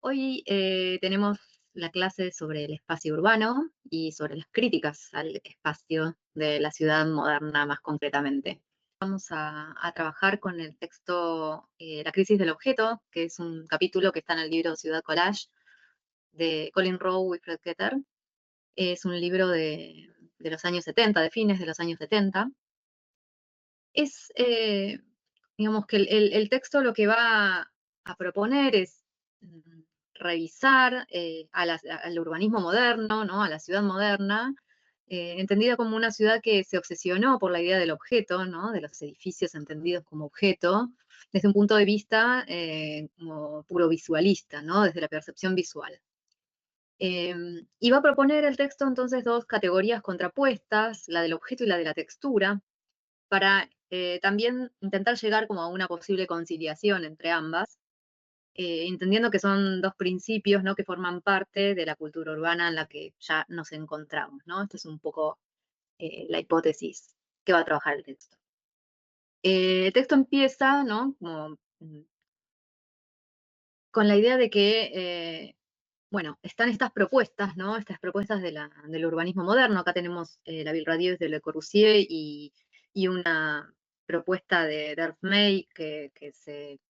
Hoy tenemos la clase sobre el espacio urbano y sobre las críticas al espacio de la ciudad moderna más concretamente. Vamos a trabajar con el texto La crisis del objeto, que es un capítulo que está en el libro Ciudad Collage de Colin Rowe y Fred Ketter. Es un libro de los años 70, de fines de los años 70. Es, digamos que el texto lo que va a proponer es revisar al urbanismo moderno, ¿no? A la ciudad moderna, entendida como una ciudad que se obsesionó por la idea del objeto, ¿no? De los edificios entendidos como objeto, desde un punto de vista como puro visualista, ¿no? Desde la percepción visual. Y va a proponer el texto entonces dos categorías contrapuestas, la del objeto y la de la textura, para también intentar llegar como a una posible conciliación entre ambas, entendiendo que son dos principios, ¿no? Que forman parte de la cultura urbana en la que ya nos encontramos, ¿no? Esta es un poco la hipótesis que va a trabajar el texto. El texto empieza, ¿no? Como, con la idea de que, bueno, están estas propuestas, ¿no? Estas propuestas del urbanismo moderno. Acá tenemos la Ville Radius de Le Corbusier y una propuesta de Derf May que se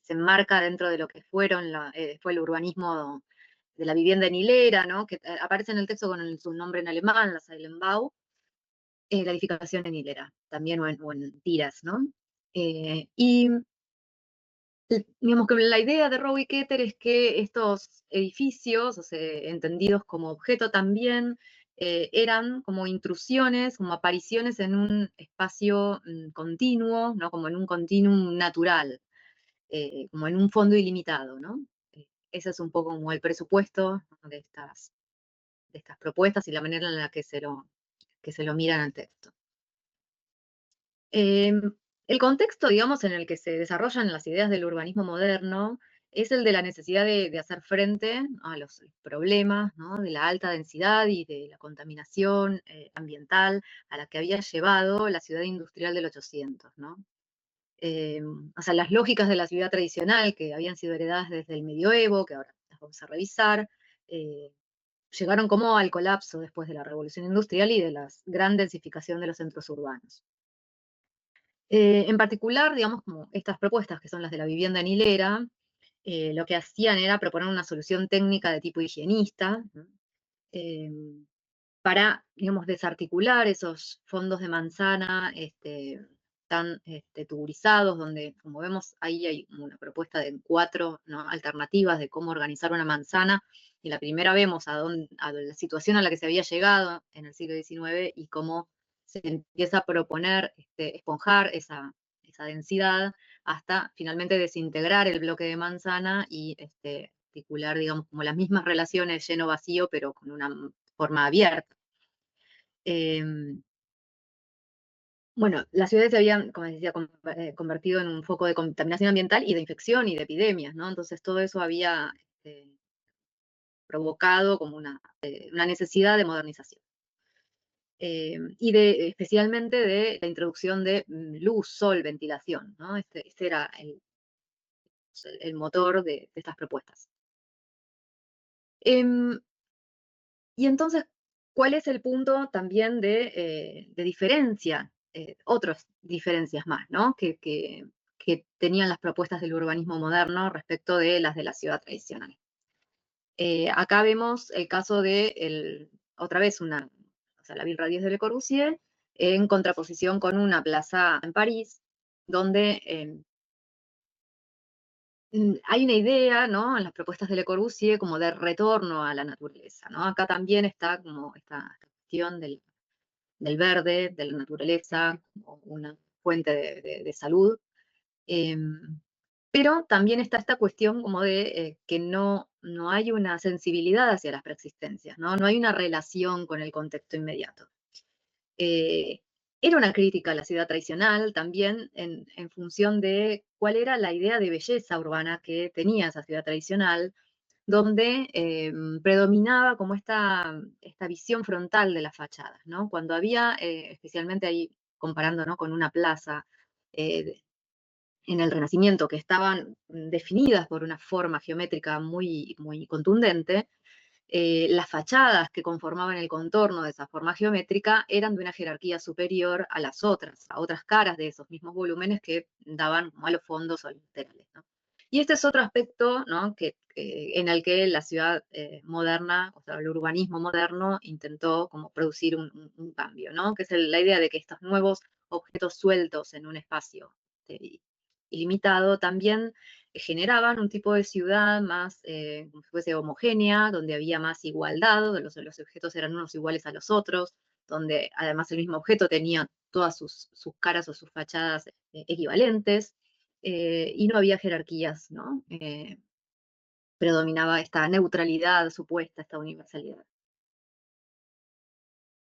enmarca dentro de lo que fue el urbanismo de la vivienda en hilera, ¿no? Que aparece en el texto con su nombre en alemán, la Seilenbau, la edificación en hilera, también o en tiras, ¿no? Y digamos que la idea de Rowe y Keter es que estos edificios, o sea, entendidos como objeto también, eran como intrusiones, como apariciones en un espacio continuo, ¿no? Como en un continuum natural, como en un fondo ilimitado, ¿no? Ese es un poco como el presupuesto, ¿no? de estas propuestas y la manera en la que se lo mira en el texto. El contexto, digamos, en el que se desarrollan las ideas del urbanismo moderno es el de la necesidad de hacer frente a los problemas, ¿no? De la alta densidad y de la contaminación ambiental a la que había llevado la ciudad industrial del 800, ¿no? O sea, las lógicas de la ciudad tradicional que habían sido heredadas desde el medioevo, que ahora las vamos a revisar, eh, llegaron como al colapso después de la revolución industrial y de la gran densificación de los centros urbanos. En particular, digamos, como estas propuestas, que son las de la vivienda en hilera, lo que hacían era proponer una solución técnica de tipo higienista, ¿no? Em, para, digamos, desarticular esos fondos de manzana tan tuburizados, donde, como vemos, ahí hay una propuesta de 4, ¿no? Alternativas de cómo organizar una manzana, y la primera vemos a la situación a la que se había llegado en el siglo XIX y cómo se empieza a proponer esponjar esa densidad hasta finalmente desintegrar el bloque de manzana y articular, digamos, como las mismas relaciones lleno-vacío, pero con una forma abierta. Bueno, las ciudades se habían, como decía, convertido en un foco de contaminación ambiental y de infección y de epidemias, ¿no? Entonces todo eso había provocado como una necesidad de modernización. Y especialmente de la introducción de luz, sol, ventilación, ¿no? Este era el motor de estas propuestas. Em, Y entonces, ¿cuál es el punto también de diferencia? Otras diferencias más, ¿no? Que tenían las propuestas del urbanismo moderno respecto de las de la ciudad tradicional. Acá vemos el caso de, otra vez, o sea, la Ville Radius de Le Corbusier, en contraposición con una plaza en París, donde hay una idea, ¿no? En las propuestas de Le Corbusier como de retorno a la naturaleza, ¿no? Acá también está como esta cuestión del verde, de la naturaleza, como una fuente de salud. Pero también está esta cuestión como de que no hay una sensibilidad hacia las preexistencias, ¿no? No hay una relación con el contexto inmediato. Eh, Era una crítica a la ciudad tradicional también en función de cuál era la idea de belleza urbana que tenía esa ciudad tradicional, donde predominaba como esta visión frontal de las fachadas, ¿no? Cuando había, especialmente ahí comparando, ¿no? Con una plaza, en el Renacimiento, que estaban definidas por una forma geométrica muy, muy contundente, las fachadas que conformaban el contorno de esa forma geométrica eran de una jerarquía superior a las otras, a otras caras de esos mismos volúmenes que daban como a los fondos o a los laterales, ¿no? Y este es otro aspecto, ¿no? En el que la ciudad moderna, o sea, el urbanismo moderno, intentó como producir un cambio, ¿no? Que es la idea de que estos nuevos objetos sueltos en un espacio ilimitado también generaban un tipo de ciudad más, como si fuese homogénea, donde había más igualdad, donde los objetos eran unos iguales a los otros, donde además el mismo objeto tenía todas sus caras o sus fachadas equivalentes, y no había jerarquías, ¿no? Predominaba esta neutralidad supuesta, esta universalidad.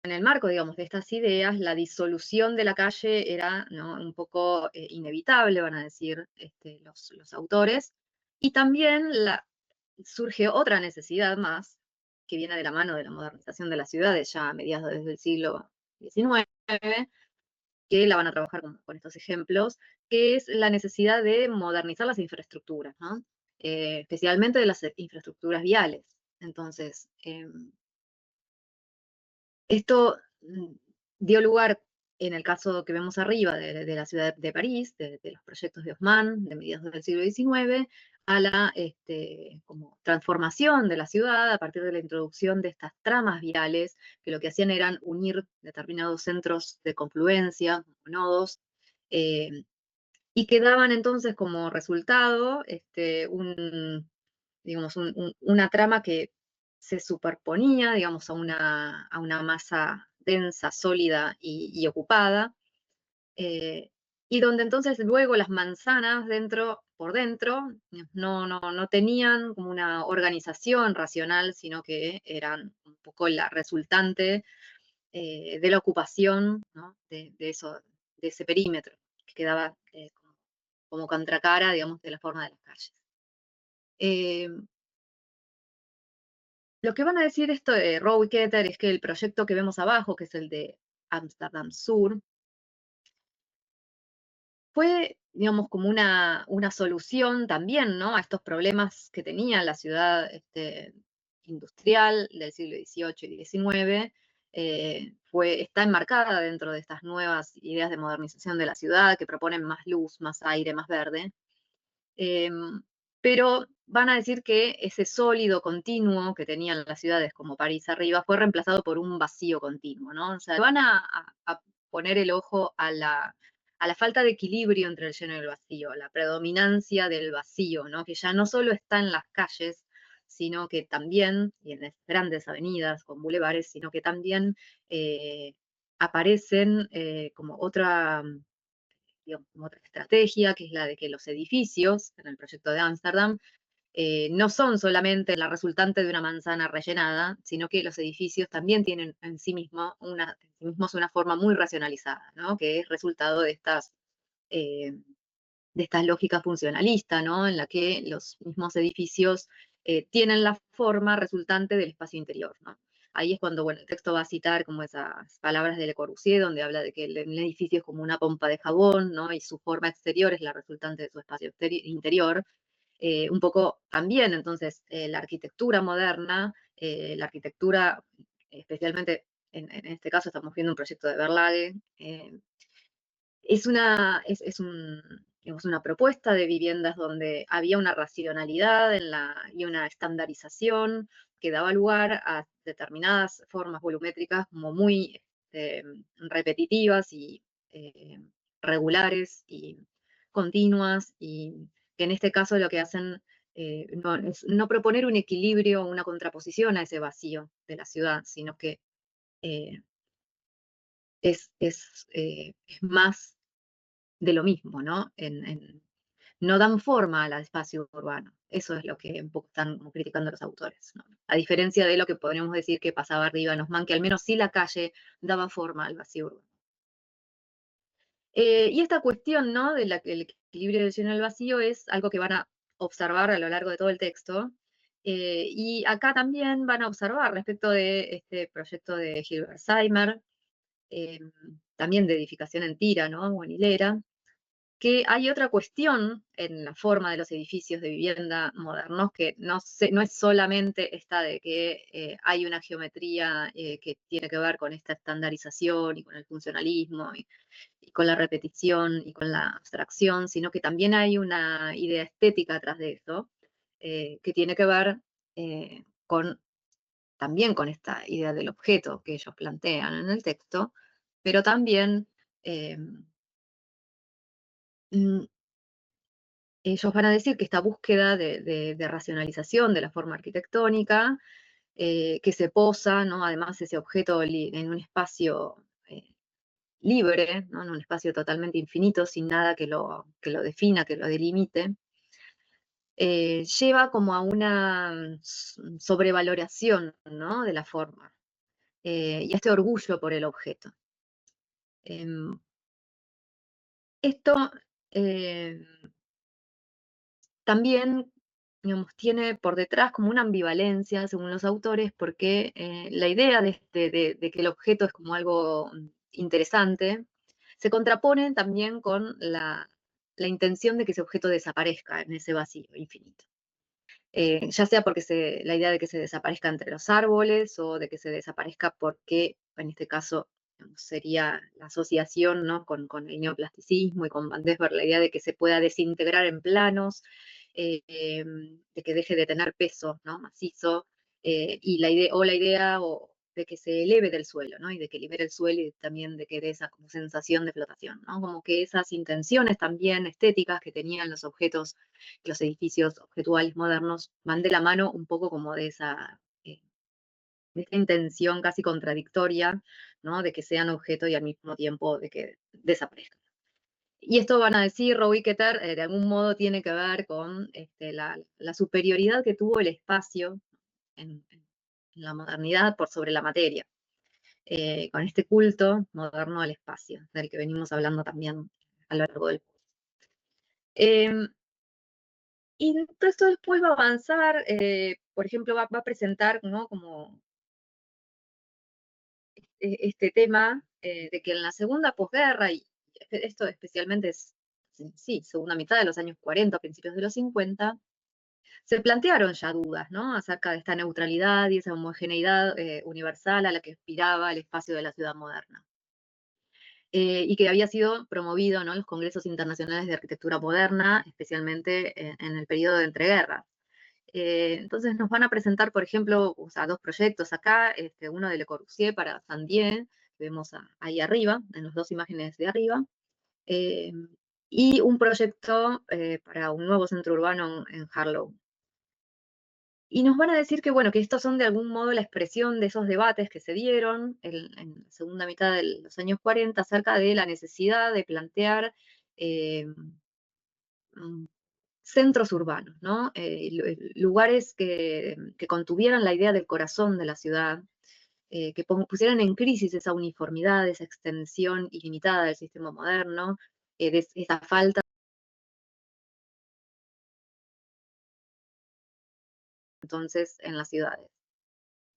En el marco, digamos, de estas ideas, la disolución de la calle era, ¿no?, un poco inevitable, van a decir los autores, y también surge otra necesidad más, que viene de la mano de la modernización de las ciudades ya a mediados del siglo XIX, que la van a trabajar con estos ejemplos, que es la necesidad de modernizar las infraestructuras, ¿no? Especialmente de las infraestructuras viales. Entonces, esto dio lugar, en el caso que vemos arriba de la ciudad de París, de los proyectos de Haussmann de mediados del siglo XIX, a la como transformación de la ciudad a partir de la introducción de estas tramas viales, que lo que hacían eran unir determinados centros de confluencia, nodos, eh, y que daban entonces como resultado digamos, una trama que se superponía, digamos, a una masa densa, sólida y ocupada, eh, y donde entonces luego las manzanas por dentro, no tenían como una organización racional, sino que eran un poco la resultante de la ocupación, ¿no?, de ese perímetro, que quedaba como contracara, digamos, de la forma de las calles. Eh, Lo que van a decir esto de Rowe y Keter es que el proyecto que vemos abajo, que es el de Amsterdam Sur, fue, digamos, como una solución también, ¿no?, a estos problemas que tenía la ciudad industrial del siglo XVIII y XIX. Está enmarcada dentro de estas nuevas ideas de modernización de la ciudad que proponen más luz, más aire, más verde. Em, pero van a decir que ese sólido continuo que tenían las ciudades como París arriba fue reemplazado por un vacío continuo, ¿no? O sea, van a poner el ojo a la falta de equilibrio entre el lleno y el vacío, la predominancia del vacío, ¿no? Que ya no solo está en las calles, sino que también, y en las grandes avenidas con bulevares, sino que también aparecen como otra, digamos, como otra estrategia, que es la de que los edificios, en el proyecto de Ámsterdam, no son solamente la resultante de una manzana rellenada, sino que los edificios también tienen en sí mismos una forma muy racionalizada, ¿no?, que es resultado eh, de estas lógicas funcionalistas, ¿no?, en la que los mismos edificios tienen la forma resultante del espacio interior, ¿no? Ahí es cuando, bueno, el texto va a citar como esas palabras de Le Corbusier, donde habla de que el edificio es como una pompa de jabón, ¿no?, y su forma exterior es la resultante de su espacio interior. Un poco también, entonces, la arquitectura moderna, la arquitectura, especialmente en este caso estamos viendo un proyecto de Berlage, es digamos, una propuesta de viviendas donde había una racionalidad y una estandarización que daba lugar a determinadas formas volumétricas como muy repetitivas y eh, regulares y continuas, y que en este caso lo que hacen es no proponer un equilibrio, una contraposición a ese vacío de la ciudad, sino que eh, es más de lo mismo, ¿no? No dan forma al espacio urbano. Eso es lo que un poco están como criticando los autores, ¿no? A diferencia de lo que podríamos decir que pasaba arriba en Haussmann, que al menos sí la calle daba forma al vacío urbano. Y esta cuestión, ¿no?, el equilibrio del lleno y el vacío es algo que van a observar a lo largo de todo el texto. Y acá también van a observar respecto de este proyecto de Hilbert-Seymer, también de edificación en tira, ¿no?, o en hilera, que hay otra cuestión en la forma de los edificios de vivienda modernos que no es solamente esta de que hay una geometría que tiene que ver con esta estandarización y con el funcionalismo y con la repetición y con la abstracción, sino que también hay una idea estética atrás de eso, que tiene que ver con, también con esta idea del objeto que ellos plantean en el texto, pero también eh, mm, ellos van a decir que esta búsqueda de racionalización de la forma arquitectónica, que se posa, ¿no? Además ese objeto en un espacio libre, ¿no? En un espacio totalmente infinito, sin nada que lo defina, que lo delimite, lleva como a una sobrevaloración, ¿no? De la forma y a este orgullo por el objeto. Em, esto eh, también, digamos, tiene por detrás como una ambivalencia, según los autores, porque la idea de que el objeto es como algo interesante se contrapone también con la intención de que ese objeto desaparezca en ese vacío infinito. Ya sea porque la idea de que se desaparezca entre los árboles o de que se desaparezca porque, en este caso, digamos, sería la asociación, ¿no? con el neoplasticismo y con Van Desberg, la idea de que se pueda desintegrar en planos, de que deje de tener peso, ¿no? Macizo, y la idea de que se eleve del suelo, ¿no? Y de que libere el suelo y también de que dé esa como sensación de flotación, ¿no? Como que esas intenciones también estéticas que tenían los objetos, los edificios objetuales modernos, van de la mano un poco como de esa intención casi contradictoria, ¿no? De que sean objeto y al mismo tiempo de que desaparezcan. Y esto van a decir, Rowe y Keter, de algún modo tiene que ver con la superioridad que tuvo el espacio en la modernidad por sobre la materia, con este culto moderno al espacio, del que venimos hablando también a lo largo del curso. Y todo esto después va a avanzar, por ejemplo, va a presentar, ¿no? Como este tema de que en la segunda posguerra, y esto especialmente es, sí, segunda mitad de los años 40, principios de los 50, se plantearon ya dudas, ¿no? Acerca de esta neutralidad y esa homogeneidad universal a la que aspiraba el espacio de la ciudad moderna. Y que había sido promovido, ¿no? En los congresos internacionales de arquitectura moderna, especialmente en el periodo de entreguerras. Entonces nos van a presentar, por ejemplo, o sea, dos proyectos acá, uno de Le Corbusier para Saint-Dié, que vemos ahí arriba, en las dos imágenes de arriba, eh, y un proyecto para un nuevo centro urbano en Harlow. Y nos van a decir que, bueno, que estos son de algún modo la expresión de esos debates que se dieron en la segunda mitad de los años 40 acerca de la necesidad de plantear eh, mm, centros urbanos, ¿no? Lugares que contuvieran la idea del corazón de la ciudad, que pusieran en crisis esa uniformidad, esa extensión ilimitada del sistema moderno, de esa falta entonces en las ciudades.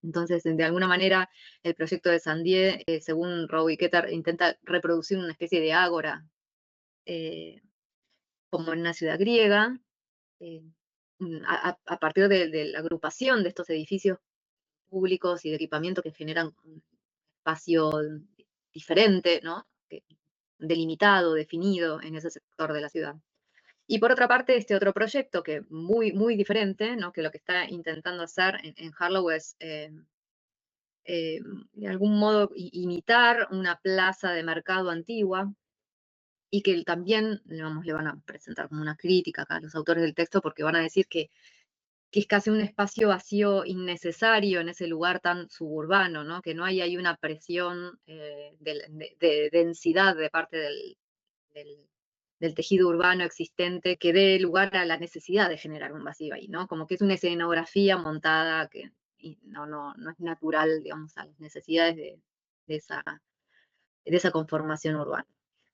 Entonces, de alguna manera, el proyecto de Sandié, según Rowe y Keter, intenta reproducir una especie de ágora, eh, como en una ciudad griega, eh, a partir de la agrupación de estos edificios públicos y de equipamiento que generan un espacio diferente, ¿no? Delimitado, definido en ese sector de la ciudad. Y por otra parte, este otro proyecto que muy diferente, ¿no? Que lo que está intentando hacer en Harlow es de algún modo imitar una plaza de mercado antigua y que también digamos, le van a presentar como una crítica acá a los autores del texto porque van a decir que es casi un espacio vacío innecesario en ese lugar tan suburbano, ¿no? Que no hay ahí una presión de densidad de parte del- del tejido urbano existente que dé lugar a la necesidad de generar un vacío ahí, ¿no? Como que es una escenografía montada que no es natural, digamos, a las necesidades de esa conformación urbana.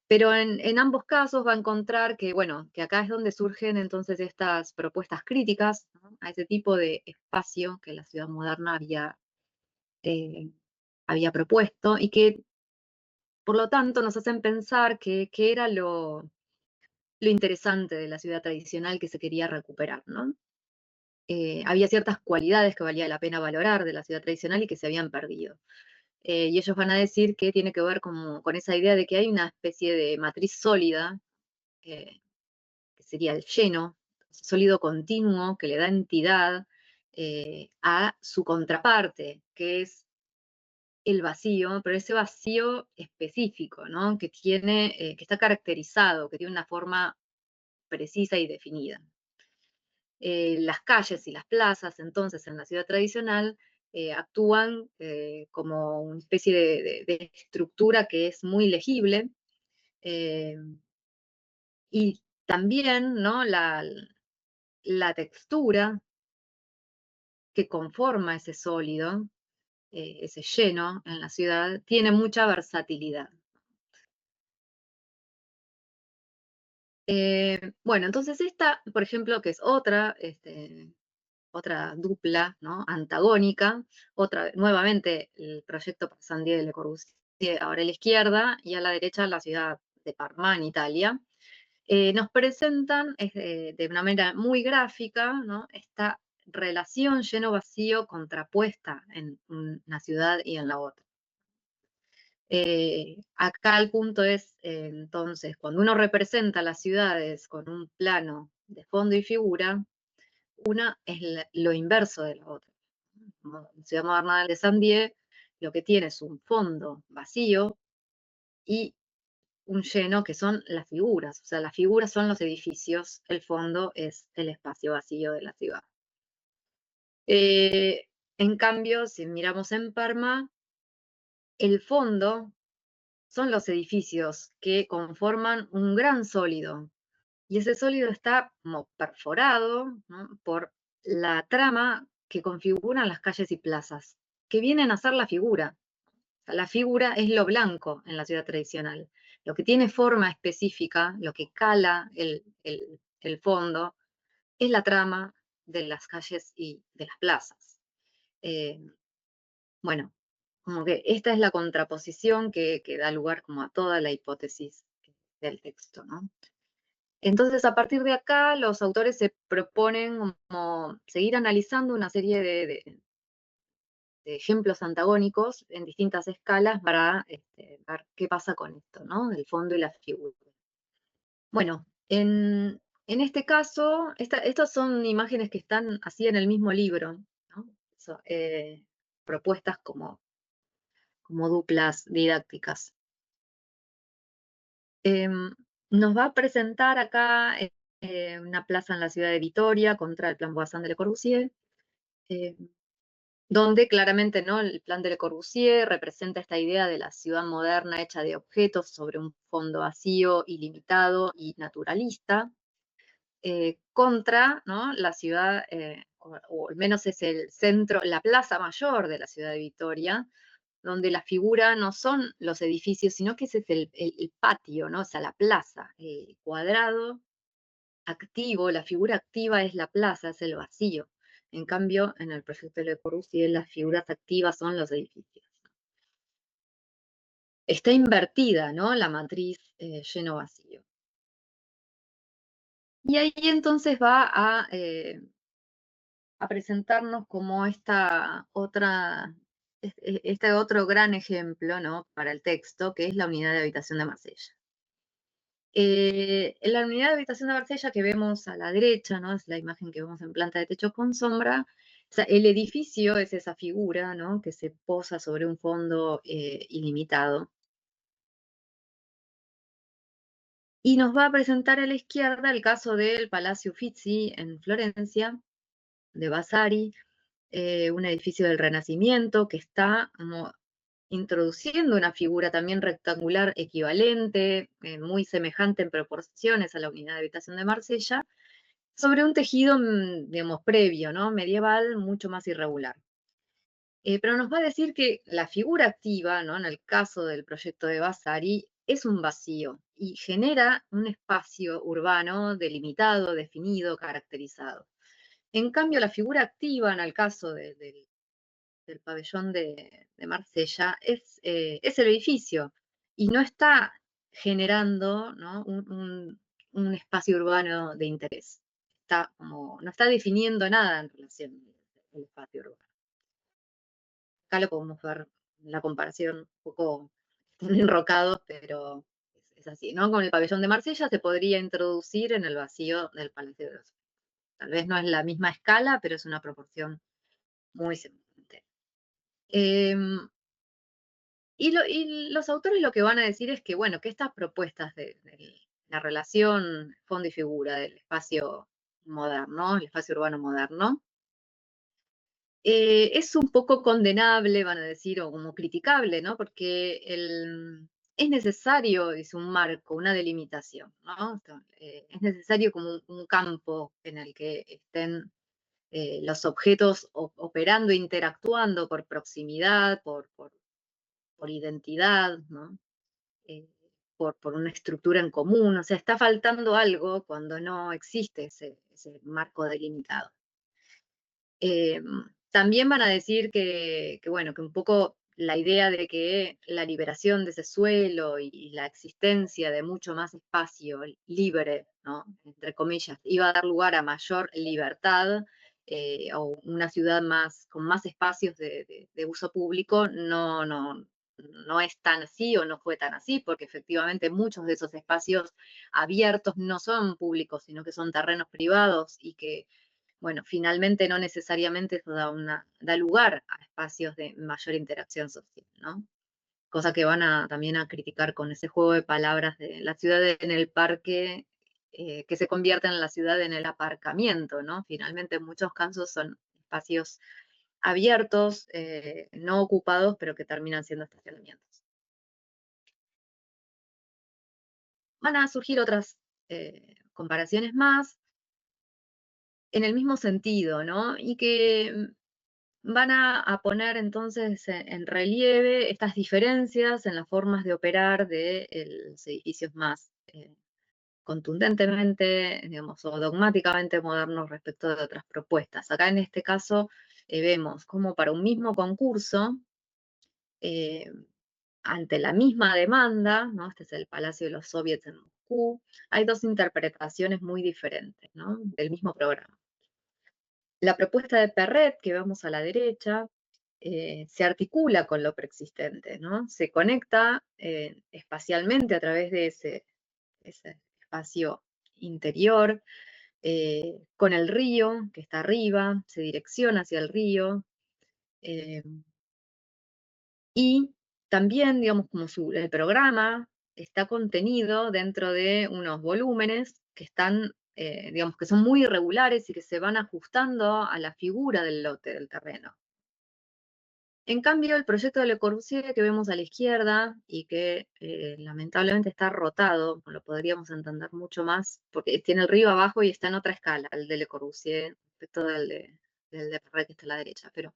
Pero en ambos casos va a encontrar que, bueno, que acá es donde surgen entonces estas propuestas críticas, ¿no? A ese tipo de espacio que la ciudad moderna eh, había propuesto y que, por lo tanto, nos hacen pensar que era lo interesante de la ciudad tradicional que se quería recuperar, ¿no? Había ciertas cualidades que valía la pena valorar de la ciudad tradicional y que se habían perdido. Y ellos van a decir que tiene que ver con esa idea de que hay una especie de matriz sólida, eh, que sería el lleno, sólido continuo, que le da entidad a su contraparte, que es el vacío, pero ese vacío específico, ¿no? Que tiene, que está caracterizado, que tiene una forma precisa y definida. Las calles y las plazas, entonces, en la ciudad tradicional, actúan como una especie de estructura que es muy legible, eh, y también, ¿no? La textura que conforma ese sólido, ese lleno en la ciudad, tiene mucha versatilidad. Bueno, entonces esta, por ejemplo, que es otra, otra dupla, ¿no? Antagónica, otra, nuevamente el proyecto Paysandía de Le Corbusier, ahora a la izquierda y a la derecha la ciudad de Parma, en Italia, nos presentan de una manera muy gráfica, ¿no? Esta relación lleno-vacío contrapuesta en una ciudad y en la otra. Acá el punto es, entonces, cuando uno representa las ciudades con un plano de fondo y figura, una es lo inverso de la otra. Como en Ciudad Moderna de Sandié, lo que tiene es un fondo vacío y un lleno que son las figuras. O sea, las figuras son los edificios, el fondo es el espacio vacío de la ciudad. Eh, en cambio, si miramos en Parma, el fondo son los edificios que conforman un gran sólido. Y ese sólido está como perforado, ¿no? Por la trama que configuran las calles y plazas, que vienen a ser la figura. O sea, la figura es lo blanco en la ciudad tradicional. Lo que tiene forma específica, lo que cala el fondo, es la trama de las calles y de las plazas. Eh, bueno, como que esta es la contraposición que da lugar como a toda la hipótesis del texto, ¿no? Entonces, a partir de acá, los autores se proponen como seguir analizando una serie de ejemplos antagónicos en distintas escalas para ver qué pasa con esto, ¿no? El fondo y la figura. Bueno, en este caso, estas son imágenes que están así en el mismo libro, ¿no? Propuestas como duplas didácticas. Em, Nos va a presentar acá una plaza en la ciudad de Vitoria contra el Plan Voisin de Le Corbusier, eh, donde claramente, ¿no? El plan de Le Corbusier representa esta idea de la ciudad moderna hecha de objetos sobre un fondo vacío, ilimitado y naturalista, contra, ¿no? La ciudad, o al menos es el centro, la plaza mayor de la ciudad de Vitoria, donde la figura no son los edificios, sino que ese es el patio, ¿no? O sea, la plaza, el cuadrado activo, la figura activa es la plaza, es el vacío. En cambio, en el proyecto de Le Corbusier, las figuras activas son los edificios. Está invertida, ¿no? La matriz lleno-vacío. Y ahí entonces va a presentarnos como este otro gran ejemplo, ¿no? Para el texto, que es la unidad de habitación de Marsella. En la unidad de habitación de Marsella que vemos a la derecha, ¿no? Es la imagen que vemos en planta de techo con sombra. O sea, el edificio es esa figura, ¿no? Que se posa sobre un fondo ilimitado. Y nos va a presentar a la izquierda el caso del Palacio Uffizi en Florencia, de Vasari, un edificio del Renacimiento que está como introduciendo una figura también rectangular equivalente, muy semejante en proporciones a la unidad de habitación de Marsella, sobre un tejido, digamos, previo, ¿no? Medieval, mucho más irregular. Pero nos va a decir que la figura activa, ¿no? En el caso del proyecto de Vasari, es un vacío y genera un espacio urbano delimitado, definido, caracterizado. En cambio, la figura activa, en el caso del pabellón de Marsella, es el edificio y no está generando, ¿no? un espacio urbano de interés. No está definiendo nada en relación al espacio urbano. Acá lo podemos ver en la comparación un poco enrocados, pero es así, ¿no? Con el pabellón de Marsella se podría introducir en el vacío del Palacio de los. Tal vez no es la misma escala, pero es una proporción muy semejante. Y los autores lo que van a decir es que, bueno, que estas propuestas de la relación fondo y figura del espacio moderno, el espacio urbano moderno, es un poco condenable, van a decir, o como criticable, ¿no? Porque es necesario, es un marco, una delimitación, ¿no? Es necesario como un campo en el que estén los objetos operando, interactuando por proximidad, por identidad, ¿no? Eh, por una estructura en común. O sea, está faltando algo cuando no existe ese marco delimitado. Eh, También van a decir bueno, que un poco la idea de que la liberación de ese suelo y la existencia de mucho más espacio libre, ¿no? Entre comillas, iba a dar lugar a mayor libertad o una ciudad con más espacios de uso público, no es tan así o no fue tan así, porque efectivamente muchos de esos espacios abiertos no son públicos, sino que son terrenos privados y que bueno, finalmente no necesariamente eso da lugar a espacios de mayor interacción social, ¿no? Cosa que van también a criticar con ese juego de palabras de la ciudad en el parque, que se convierte en la ciudad en el aparcamiento, ¿no? Finalmente en muchos casos son espacios abiertos, no ocupados, pero que terminan siendo estacionamientos. Van a surgir otras comparaciones más en el mismo sentido, ¿no? Y que van a poner entonces en relieve estas diferencias en las formas de operar de los edificios más contundentemente, digamos, o dogmáticamente modernos respecto de otras propuestas. Acá en este caso vemos como para un mismo concurso, eh, ante la misma demanda, ¿no? Este es el Palacio de los Soviets en Moscú, hay dos interpretaciones muy diferentes, ¿no? Del mismo programa. La propuesta de Perret, que vemos a la derecha, se articula con lo preexistente, ¿no? Se conecta espacialmente a través de ese espacio interior con el río que está arriba, se direcciona hacia el río eh, y también, digamos, como el programa está contenido dentro de unos volúmenes que están, digamos, que son muy irregulares y que se van ajustando a la figura del lote del terreno. En cambio, el proyecto de Le Corbusier que vemos a la izquierda y que lamentablemente está rotado, lo podríamos entender mucho más, porque tiene el río abajo y está en otra escala, el de Le Corbusier respecto del de Perret que está a la derecha, pero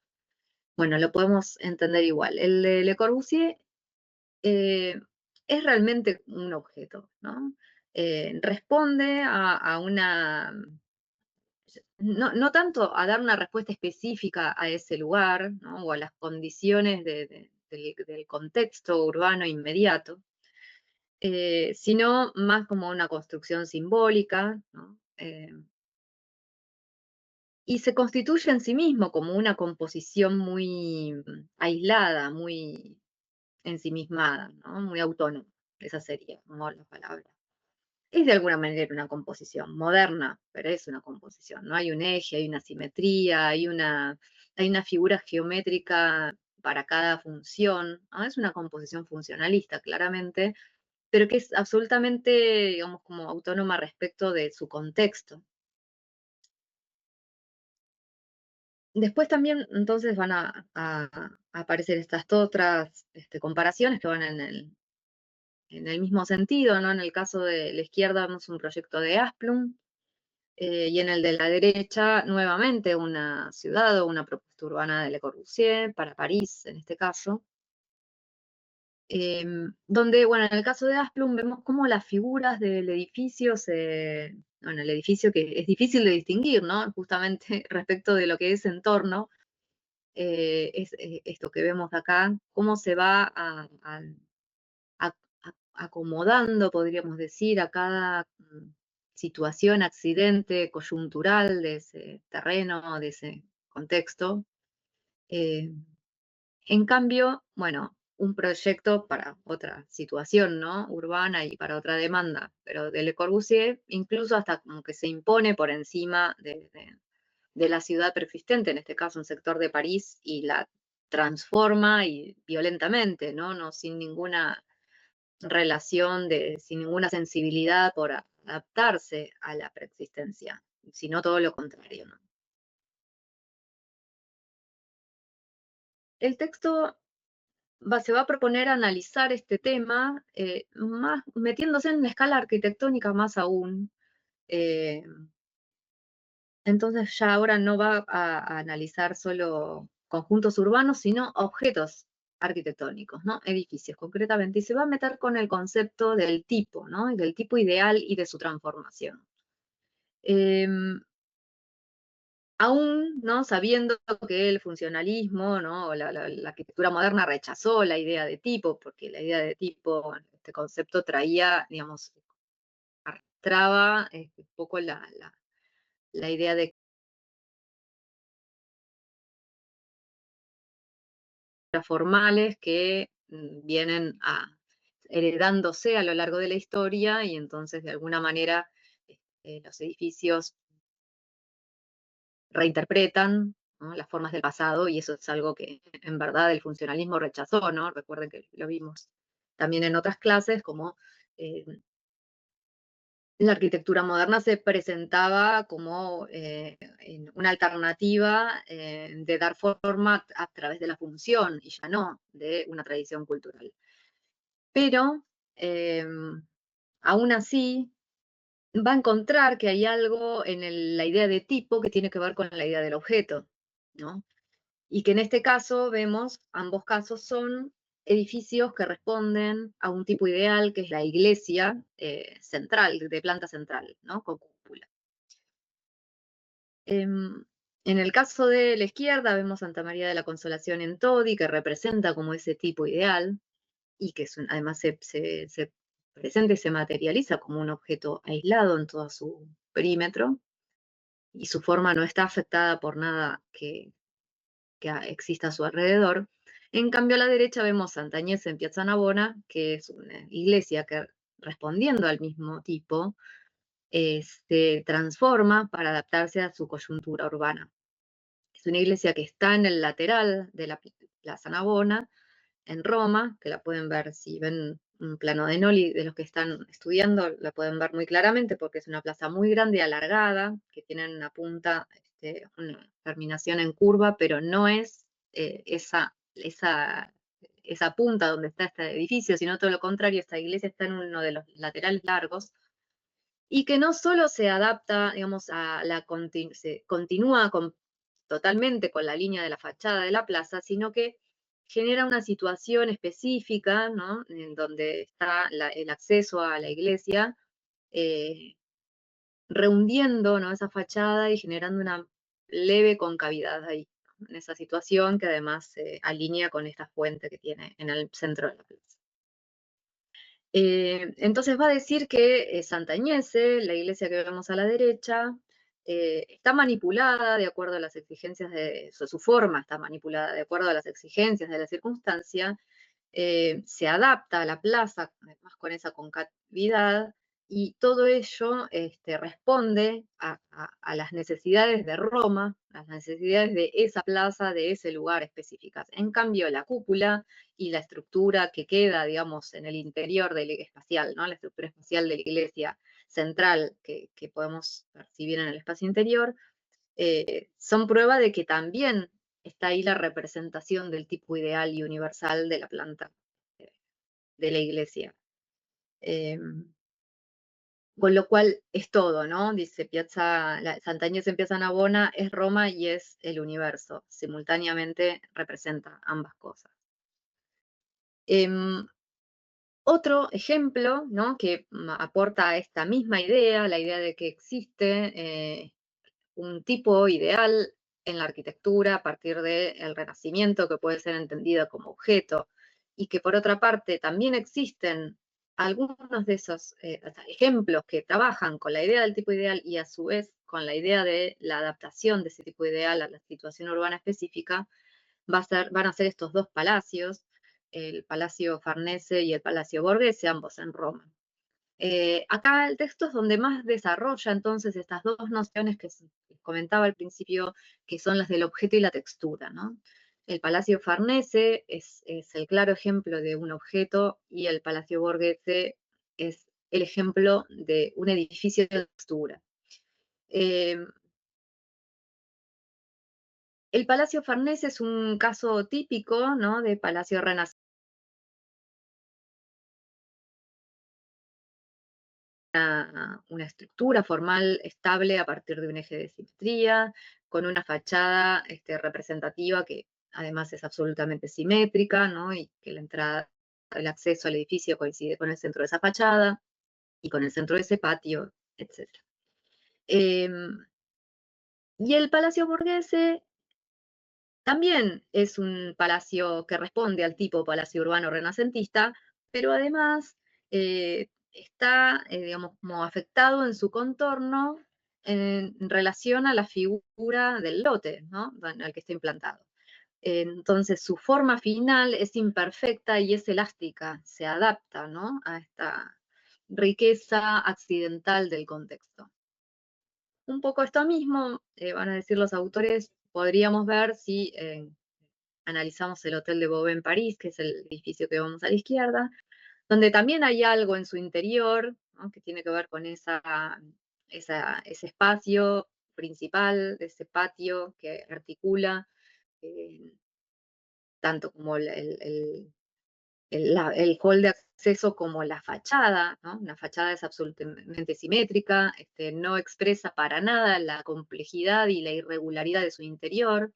bueno, lo podemos entender igual. El de Le Corbusier eh, es realmente un objeto, ¿no? Responde a una no tanto a dar una respuesta específica a ese lugar, ¿no? O a las condiciones del contexto urbano inmediato, sino más como una construcción simbólica, ¿no? Y se constituye en sí mismo como una composición muy aislada, muy ensimismada, ¿no? Muy autónoma. Esa sería como la palabra. Es de alguna manera una composición moderna, pero es una composición, ¿no? Hay un eje, hay una simetría, hay una figura geométrica para cada función, ¿no? Es una composición funcionalista, claramente, pero que es absolutamente, digamos, como autónoma respecto de su contexto. Después también, entonces, van a aparecer estas otras comparaciones que van en el mismo sentido, ¿no? En el caso de la izquierda vemos un proyecto de Asplund, y en el de la derecha, nuevamente una ciudad o una propuesta urbana de Le Corbusier, para París en este caso, donde, bueno, en el caso de Asplund vemos cómo las figuras del edificio bueno, el edificio que es difícil de distinguir, ¿no? Justamente respecto de lo que es entorno, es esto que vemos acá, cómo se va a- acomodando, podríamos decir, a cada situación, accidente coyuntural de ese terreno, de ese contexto. Eh, en cambio, bueno, un proyecto para otra situación, ¿no? Urbana y para otra demanda, pero de Le Corbusier incluso hasta como que se impone por encima de la ciudad persistente, en este caso un sector de París, y la transforma y violentamente, ¿no? No sin ninguna relación sin ninguna sensibilidad por adaptarse a la preexistencia, sino todo lo contrario, ¿no? El texto se va a proponer analizar este tema, más, metiéndose en una escala arquitectónica más aún. eh, entonces ya ahora no va a analizar solo conjuntos urbanos, sino objetos arquitectónicos, ¿no? Edificios concretamente, y se va a meter con el concepto del tipo, ¿no? Y del tipo ideal y de su transformación. Em, Aún, ¿no? Sabiendo que el funcionalismo, ¿no? O la arquitectura moderna rechazó la idea de tipo, porque la idea de tipo, este concepto traía, digamos, arrastraba un poco la idea de formales que vienen heredándose a lo largo de la historia, y entonces de alguna manera los edificios reinterpretan, ¿no? Las formas del pasado, y eso es algo que en verdad el funcionalismo rechazó, ¿no? Recuerden que lo vimos también en otras clases, como eh, la arquitectura moderna se presentaba como una alternativa de dar forma a través de la función y ya no de una tradición cultural. Pero aún así va a encontrar que hay algo en la idea de tipo que tiene que ver con la idea del objeto, ¿no? Y que en este caso vemos, ambos casos son edificios que responden a un tipo ideal, que es la iglesia central, de planta central, ¿no? Con cúpula. Em, en el caso de la izquierda vemos Santa María de la Consolación en Todi, que representa como ese tipo ideal, y que además se presenta y se materializa como un objeto aislado en todo su perímetro, y su forma no está afectada por nada que exista a su alrededor. En cambio, a la derecha vemos Santa Agnese en Piazza Navona, que es una iglesia que, respondiendo al mismo tipo, se transforma para adaptarse a su coyuntura urbana. Es una iglesia que está en el lateral de la Plaza Navona, en Roma, que la pueden ver si ven un plano de Noli, de los que están estudiando, la pueden ver muy claramente porque es una plaza muy grande y alargada, que tiene una punta, una terminación en curva, pero no es esa punta donde está este edificio, sino todo lo contrario, esta iglesia está en uno de los laterales largos, y que no solo se adapta, digamos, se continúa totalmente con la línea de la fachada de la plaza, sino que genera una situación específica, ¿no? En donde está el acceso a la iglesia, eh, rehundiendo, ¿no? Esa fachada y generando una leve concavidad ahí, ¿no? En esa situación que además se alinea con esta fuente que tiene en el centro de la plaza. Entonces va a decir que Santa Agnese, la iglesia que vemos a la derecha, está manipulada de acuerdo a las exigencias su forma está manipulada de acuerdo a las exigencias de la circunstancia, se adapta a la plaza, además con esa concavidad, y todo ello responde a las necesidades de Roma, a las necesidades de esa plaza, de ese lugar específicas. En cambio, la cúpula y la estructura que queda, digamos, en el interior del espacial, ¿no? La estructura espacial de la iglesia central que podemos percibir en el espacio interior, son prueba de que también está ahí la representación del tipo ideal y universal de la planta de la iglesia. Con lo cual es todo, ¿no? Dice Santa Agnese en Piazza Navona es Roma y es el universo. Simultáneamente representa ambas cosas. Otro ejemplo, ¿no? Que aporta esta misma idea, la idea de que existe un tipo ideal en la arquitectura a partir del Renacimiento, que puede ser entendida como objeto, y que por otra parte también existen algunos de esos o sea, ejemplos que trabajan con la idea del tipo ideal y a su vez con la idea de la adaptación de ese tipo ideal a la situación urbana específica, van a ser estos dos palacios, el Palacio Farnese y el Palacio Borghese, ambos en Roma. Acá el texto es donde más desarrolla entonces estas dos nociones que comentaba al principio, que son las del objeto y la textura, ¿no? El Palacio Farnese es el claro ejemplo de un objeto y el Palacio Borghese es el ejemplo de un edificio de textura. Eh, el Palacio Farnese es un caso típico, ¿no?, de palacio renacentista, una estructura formal estable a partir de un eje de simetría, con una fachada representativa que además es absolutamente simétrica, ¿no? Y que la entrada, el acceso al edificio coincide con el centro de esa fachada y con el centro de ese patio, etc. Y el Palacio Borghese también es un palacio que responde al tipo palacio urbano renacentista, pero además está, digamos, como afectado en su contorno en relación a la figura del lote, ¿no?, al que está implantado. Entonces, su forma final es imperfecta y es elástica, se adapta, ¿no?, a esta riqueza accidental del contexto. Un poco esto mismo, van a decir los autores, podríamos ver si analizamos el Hotel de Beauvais en París, que es el edificio que vemos a la izquierda, donde también hay algo en su interior, ¿no?, que tiene que ver con ese espacio principal, de ese patio que articula eh, tanto como el hall de acceso como la fachada, ¿no? La fachada es absolutamente simétrica, no expresa para nada la complejidad y la irregularidad de su interior,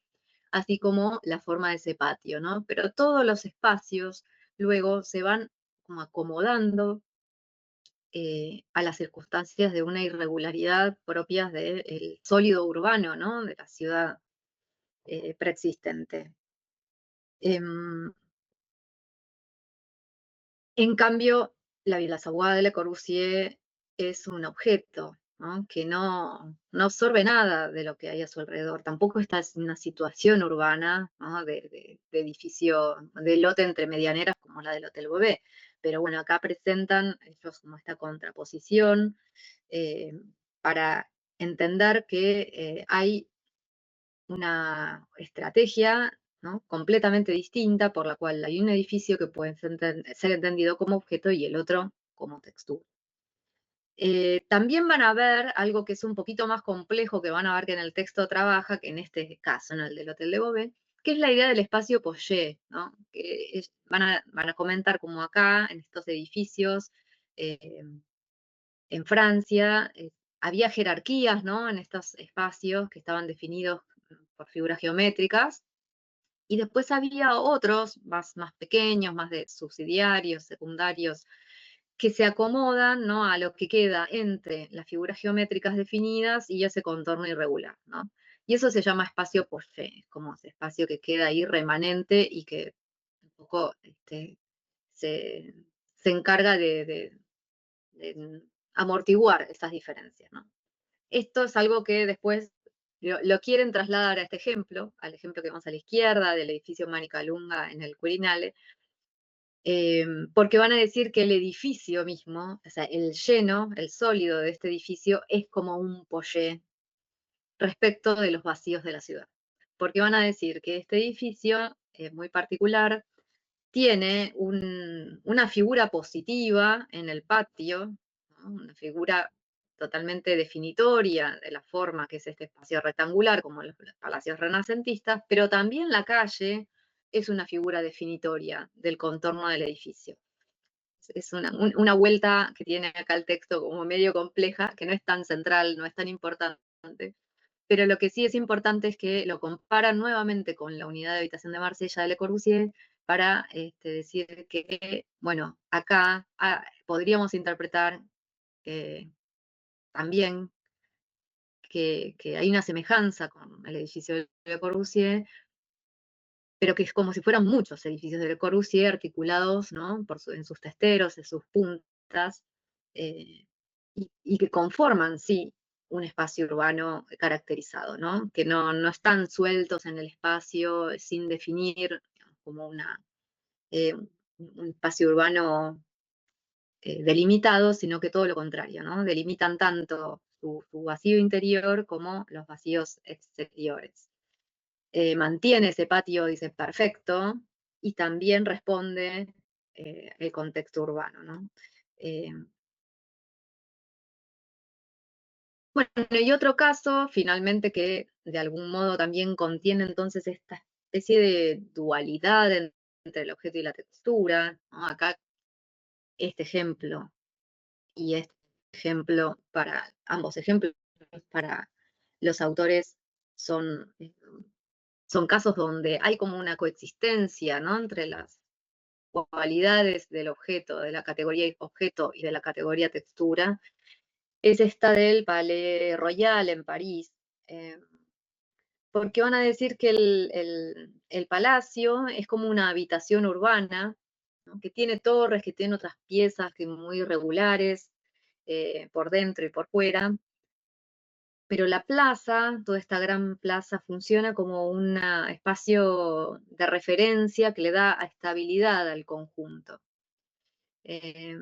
así como la forma de ese patio, ¿no? Pero todos los espacios luego se van como acomodando a las circunstancias de una irregularidad propias del sólido urbano, ¿no?, de la ciudad preexistente. Em, En cambio, la Villasaguada de Le Corbusier es un objeto, ¿no?, que no absorbe nada de lo que hay a su alrededor. Tampoco está en una situación urbana, ¿no?, de edificio, de lote entre medianeras como la del Hotel Beauvais. Pero bueno, acá presentan ellos como esta contraposición eh, para entender que hay una estrategia, ¿no?, completamente distinta por la cual hay un edificio que puede ser entendido como objeto y el otro como textura. También van a ver algo que es un poquito más complejo, que van a ver que en el texto trabaja, que en este caso, en el del Hotel de Beauvais, que es la idea del espacio Poget, ¿no? Van a comentar como acá, en estos edificios, eh, en Francia, había jerarquías, ¿no?, en estos espacios que estaban definidos por figuras geométricas, y después había otros más pequeños, más de subsidiarios, secundarios, que se acomodan, ¿no?, a lo que queda entre las figuras geométricas definidas y ese contorno irregular, ¿no? Y eso se llama espacio Poget, como ese espacio que queda ahí remanente y que un poco se, se encarga de amortiguar esas diferencias, ¿no? Esto es algo que después lo quieren trasladar a este ejemplo, al ejemplo que vemos a la izquierda del edificio Manica Lunga en el Quirinale, porque van a decir que el edificio mismo, o sea, el lleno, el sólido de este edificio es como un pollé respecto de los vacíos de la ciudad. Porque van a decir que este edificio es muy particular, tiene una figura positiva en el patio, ¿no?, una figura totalmente definitoria de la forma que es este espacio rectangular, como los palacios renacentistas, pero también la calle es una figura definitoria del contorno del edificio. Es una vuelta que tiene acá el texto como medio compleja, que no es tan central, no es tan importante, pero lo que sí es importante es que lo comparan nuevamente con la unidad de habitación de Marsella de Le Corbusier para decir que, bueno, acá podríamos interpretar también que hay una semejanza con el edificio de Le Corbusier, pero que es como si fueran muchos edificios de Le Corbusier articulados, ¿no?, en sus testeros, en sus puntas, distintas, y que conforman, sí, un espacio urbano caracterizado, ¿no? Que no están sueltos en el espacio sin definir como un espacio urbano delimitado, sino que todo lo contrario, ¿no? Delimitan tanto su vacío interior como los vacíos exteriores. Mantiene ese patio, dice, perfecto, y también responde el contexto urbano, ¿no? Eh, bueno, y otro caso, finalmente, que de algún modo también contiene entonces esta especie de dualidad entre el objeto y la textura, ¿no? Acá este ejemplo y este ejemplo para ambos ejemplos para los autores son, son casos donde hay como una coexistencia, ¿no? Entre las cualidades del objeto, de la categoría objeto y de la categoría textura, es esta del Palais Royal en París, eh, porque van a decir que el palacio es como una habitación urbana, ¿no? Que tiene torres, que tiene otras piezas que muy irregulares por dentro y por fuera, pero la plaza, toda esta gran plaza, funciona como un espacio de referencia que le da estabilidad al conjunto. Eh,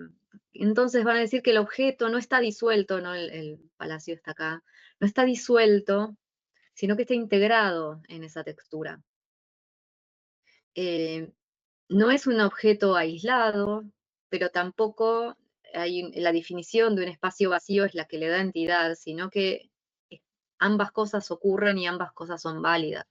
entonces van a decir que el objeto no está disuelto, ¿no? El palacio está acá, no está disuelto, sino que está integrado en esa textura. Eh, no es un objeto aislado, pero tampoco la definición de un espacio vacío es la que le da entidad, sino que ambas cosas ocurren y ambas cosas son válidas.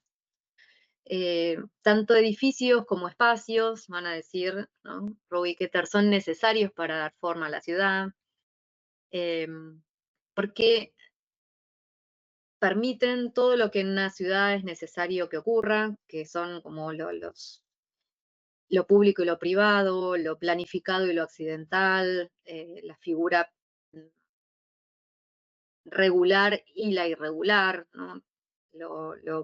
Tanto edificios como espacios, van a decir, ¿no? Rowe y Keter, son necesarios para dar forma a la ciudad, porque permiten todo lo que en una ciudad es necesario que ocurra, que son como lo público y lo privado, lo planificado y lo accidental, la figura regular y la irregular, ¿no? Lo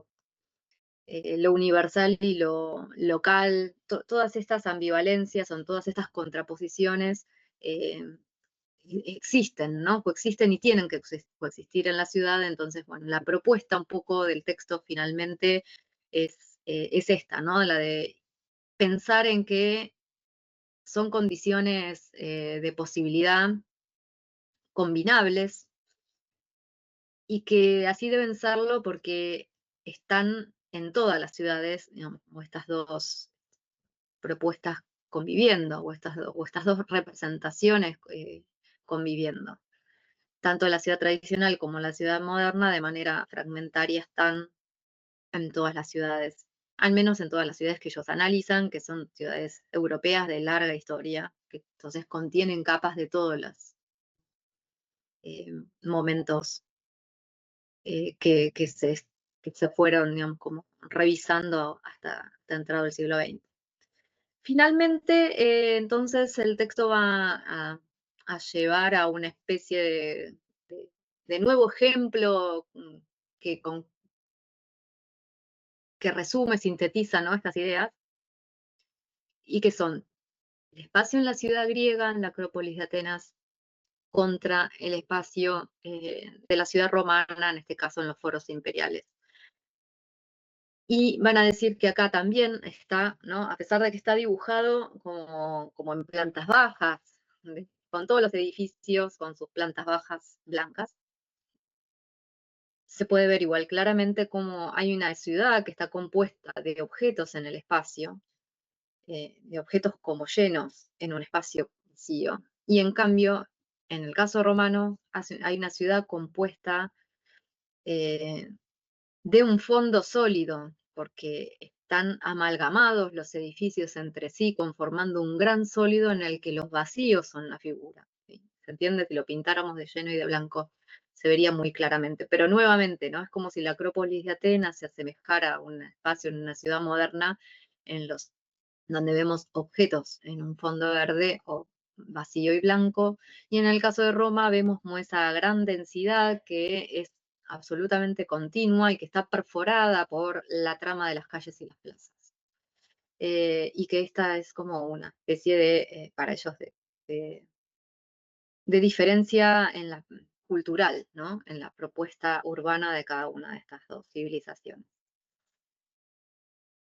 universal y lo local, todas estas ambivalencias, son todas estas contraposiciones, eh, existen, ¿no? Coexisten y tienen que coexistir en la ciudad. Entonces, bueno, la propuesta un poco del texto finalmente es esta, ¿no? La de pensar en que son condiciones de posibilidad combinables y que así deben serlo porque están en todas las ciudades, digamos, como estas dos propuestas conviviendo, o estas dos representaciones conviviendo. Tanto la ciudad tradicional como la ciudad moderna, de manera fragmentaria, están en todas las ciudades, al menos en todas las ciudades que ellos analizan, que son ciudades europeas de larga historia, que entonces contienen capas de todos los momentos que se fueron, digamos, como revisando hasta entrado el siglo XX. Finalmente, entonces el texto va a llevar a una especie de nuevo ejemplo que, que resume, sintetiza, ¿no? Estas ideas, y que son el espacio en la ciudad griega, en la Acrópolis de Atenas, contra el espacio de la ciudad romana, en este caso en los foros imperiales. Y van a decir que acá también está, ¿no? A pesar de que está dibujado como en plantas bajas, con todos los edificios con sus plantas bajas blancas, se puede ver igual claramente como hay una ciudad que está compuesta de objetos en el espacio, de objetos como llenos en un espacio vacío. Y en cambio, en el caso romano, hay una ciudad compuesta eh, de un fondo sólido, porque están amalgamados los edificios entre sí, conformando un gran sólido en el que los vacíos son la figura. ¿Sí? ¿Se entiende? Si lo pintáramos de lleno y de blanco, se vería muy claramente. Pero nuevamente, ¿no? Es como si la Acrópolis de Atenas se asemejara a un espacio en una ciudad moderna donde vemos objetos en un fondo verde o vacío y blanco, y en el caso de Roma vemos como esa gran densidad que es absolutamente continua y que está perforada por la trama de las calles y las plazas. Y que esta es como una especie de, para ellos, de diferencia en la cultural, ¿no? En la propuesta urbana de cada una de estas dos civilizaciones.